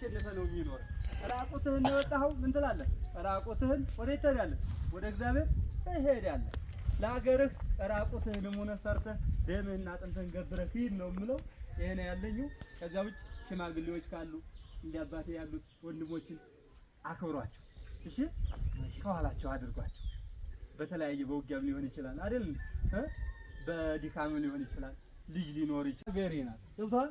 እያሸነፈ ነው የሚኖር። ራቁትህን ነው የወጣኸው ምን ትላለህ? ራቁትህን ወዴት ትሄዳለህ? ወደ እግዚአብሔር ትሄዳለህ። ለሀገርህ ራቁትህን ሆነህ ሰርተህ ደምህና አጥንትህን ገብረህ ሂድ ነው የምለው። ይሄ ነው ያለኝ። ከዛ ውጭ ሽማግሌዎች ካሉ እንደ አባቴ ያሉት ወንድሞችን አክብሯቸው። እሺ ከኋላቸው አድርጓቸው። በተለያየ በውጊያም ሊሆን ይችላል አይደል? በድካም ሊሆን ይችላል። ልጅ ሊኖር ይችላል። ሀገሬ ናት። ገብቶሃል?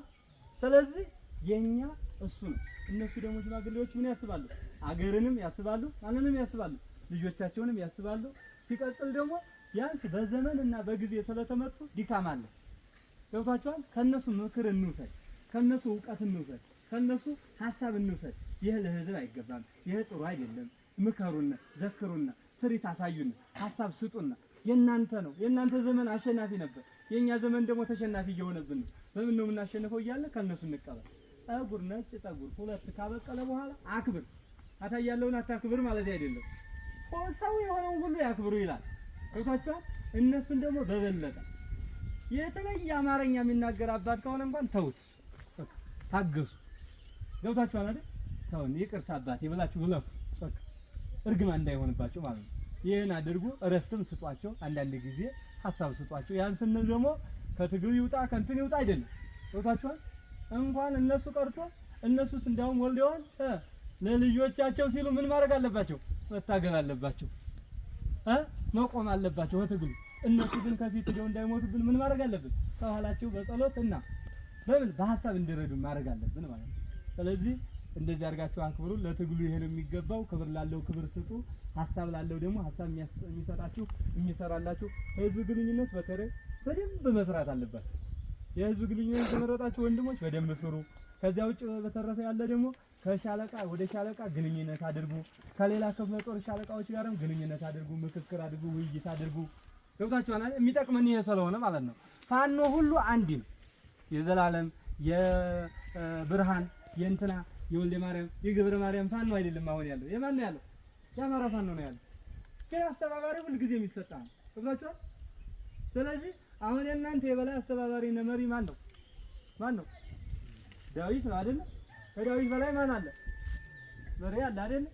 ስለዚህ የኛ እሱ ነው። እነሱ ደግሞ ሽማግሌዎች ምን ያስባሉ? አገርንም ያስባሉ፣ ማንንም ያስባሉ፣ ልጆቻቸውንም ያስባሉ። ሲቀጥል ደግሞ ቢያንስ በዘመን እና በጊዜ ስለተመጡ ድካም አለ። ገብቷቸዋል? ከነሱ ምክር እንውሰድ፣ ከነሱ እውቀት እንውሰድ፣ ከነሱ ሐሳብ እንውሰድ። ይህ ለህዝብ አይገባም፣ ይህ ጥሩ አይደለም፣ ምከሩና ዘክሩና ትሪት አሳዩና ሐሳብ ስጡና የናንተ ነው። የናንተ ዘመን አሸናፊ ነበር፣ የኛ ዘመን ደግሞ ተሸናፊ እየሆነብን ነው። በምን ነው የምናሸንፈው እያለ ከነሱ እንቀበል። ጸጉር ነጭ ጸጉር ሁለት ካበቀለ በኋላ አክብር። አታያለውን አታክብር ማለት አይደለም። ሰው የሆነውን ሁሉ ያክብሩ ይላል። ገብቷቸዋል? እነሱን ደግሞ በበለጠ የተለየ አማርኛ የሚናገር አባት ከሆነ እንኳን ተውት፣ ታገሱ። ገብቷቸዋል አይደል? ተውን፣ ይቅርታ አባቴ ብላችሁ ብለፉ። በቃ እርግማን እንዳይሆንባቸው ማለት ነው። ይሄን አድርጉ። እረፍትም ስጧቸው፣ አንዳንድ ጊዜ ሐሳብ ስጧቸው። ያን ስንል ደግሞ ከትግል ይውጣ ከእንትን ይውጣ አይደለም። ገብቷቸዋል? እንኳን እነሱ ቀርቶ እነሱስ እንዳውም ወልደዋል። ለልጆቻቸው ሲሉ ምን ማድረግ አለባቸው? መታገል አለባቸው፣ መቆም አለባቸው በትግሉ። እነሱ ግን ከፊት ሄደው እንዳይሞቱብን ምን ማድረግ አለብን? ከኋላቸው በጸሎት እና በምን በሐሳብ እንዲረዱ ማድረግ አለብን ማለት ነው። ስለዚህ እንደዚህ አድርጋችሁ አክብሩ። ለትግሉ ይሄ ነው የሚገባው። ክብር ላለው ክብር ስጡ፣ ሐሳብ ላለው ደግሞ ሐሳብ የሚሰጣችሁ የሚሰራላችሁ። ህዝብ ግንኙነት በተለይ በደንብ መስራት አለባችሁ። የህዝብ ግንኙነት የተመረጣችሁ ወንድሞች በደንብ ስሩ። ከዚያ ውጭ በተረፈ ያለ ደግሞ ከሻለቃ ወደ ሻለቃ ግንኙነት አድርጉ። ከሌላ ክፍለ ጦር ሻለቃዎች ጋርም ግንኙነት አድርጉ፣ ምክክር አድርጉ፣ ውይይት አድርጉ። ገብታችኋል? የሚጠቅመን ይሄ ስለሆነ ማለት ነው። ፋኖ ሁሉ አንድ ነው። የዘላለም የብርሃን የእንትና የወልደ ማርያም የገብረ ማርያም ፋኖ አይደለም አሁን ያለው። የማን ነው ያለው? የአማራ ፋኖ ነው ያለው። ግን አስተባባሪ ሁሉ ጊዜ የሚሰጣ ነው። ገብታችኋል? ስለዚህ አሁን የእናንተ የበላይ አስተባባሪ እና መሪ ማን ነው? ማን ነው? ዳዊት ነው አይደል? ከዳዊት በላይ ማን አለ? መሪ አለ አይደል?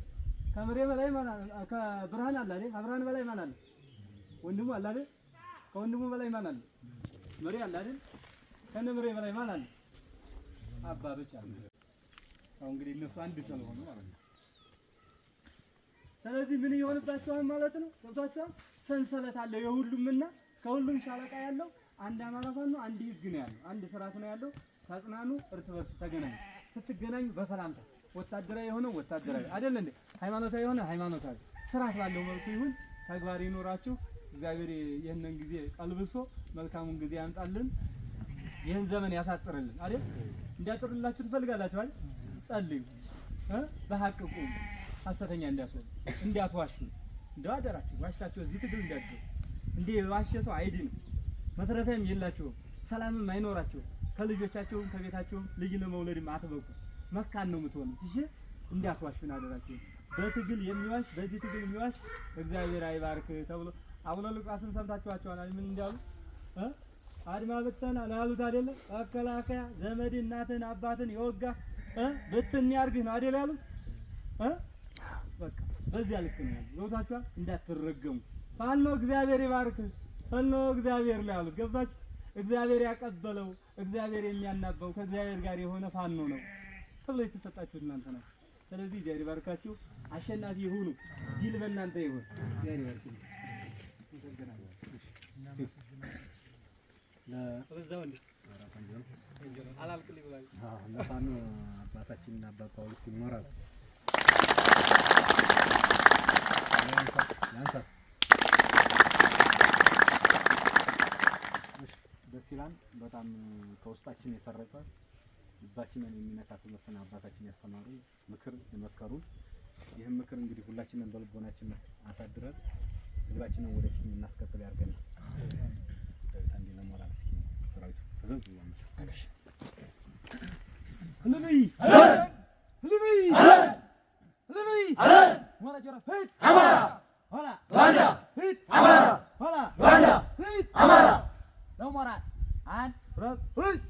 ከመሪ በላይ ማን አለ? ከብርሃን አለ አይደል? ከብርሃን በላይ ማን አለ? ወንድሙ አለ አይደል? ከወንድሙ በላይ ማን አለ? መሪ አለ አይደል? ከነ መሪ በላይ ማን አለ? አባቶች አሉ። አሁን እንግዲህ እነሱ አንድ ስለሆኑ ማለት ነው። ስለዚህ ምን ይሆንባቸዋል ማለት ነው? ገብቷቸዋል? ሰንሰለት አለ የሁሉምና ከሁሉም ሻለቃ ያለው አንድ አማራ ፋኖ አንድ ህግ ነው ያለው፣ አንድ ስርዓት ነው ያለው። ተጽናኑ፣ እርስ በርስ ተገናኙ። ስትገናኙ በሰላምታ ወታደራዊ የሆነ ወታደራዊ አይደል እንዴ? ሃይማኖታዊ የሆነ ሃይማኖታዊ ስርዓት ባለው መልኩ ይሁን። ተግባር ይኖራችሁ። እግዚአብሔር ይህንን ጊዜ ቀልብሶ መልካሙን ጊዜ ያምጣልን፣ ይህን ዘመን ያሳጥርልን አይደል? እንዲያጥርላችሁ ትፈልጋላችሁ አይደል? ጸልዩ፣ በሐቅ ቁሙ፣ ሐሰተኛ እንዳትሆኑ፣ እንዳትዋሹ። እንደው አደራችሁ ዋሽታችሁ እዚህ ትግል እንዳትገቡ። እንዴ ዋሸ ሰው አይድንም፣ መትረፊያም የላችሁም፣ ሰላምም አይኖራችሁም። ከልጆቻችሁም ከቤታችሁም ልጅ ለመውለድም አትበቁ፣ መካን ነው የምትሆኑት። እሺ እንዳትዋሹን አደራችሁ። በትግል የሚዋሽ በዚህ ትግል የሚዋሽ እግዚአብሔር አይባርክ ተብሎ አቡነ ሉቃስን ሰምታችኋቸዋል። ምን እንዳሉ? አድማ ብተና ያሉት አይደለ? መከላከያ ዘመድ እናትን አባትን የወጋ ብትን ያርግህ ነው አይደል ያሉት? በቃ በዚያ ልክ ነው ያሉት። ገብታችኋል? እንዳትረገሙ። ፋኖ እግዚአብሔር ይባርክ፣ ፋኖ እግዚአብሔር ነው ያሉት። ገብታችሁ? እግዚአብሔር ያቀበለው እግዚአብሔር የሚያናበው ከእግዚአብሔር ጋር የሆነ ፋኖ ነው ተብሎ የተሰጣችሁት እናንተ ናችሁ። ስለዚህ እግዚአብሔር ይባርካችሁ፣ አሸናፊ ይሁኑ፣ ድል በእናንተ ይሁን። እግዚአብሔር ይባርካችሁ። ለፋኖ አባታችንና አባ ጳውሎስ ይኖራል። ደስ ይላል። በጣም ከውስጣችን የሰረጸ ልባችንን የሚነካ ትምህርትን አባታችን ያስተማሩ ምክር የመከሩን። ይህም ምክር እንግዲህ ሁላችንን በልቦናችን አሳድረን ህዝባችንን ወደፊት እናስቀጥል ያርገናል። ዳዊት አንዴ ለሞራል እስኪ ሰራዊቱ ተዘዝ ያመሰግናል። ህልብይ ህልብይ ህልብይ ወራ ጀራ ሄት አማራ ወላ ባንዳ ሄት አማራ ወላ ባንዳ ሄት አማራ ለሞራል አንድ ሁለት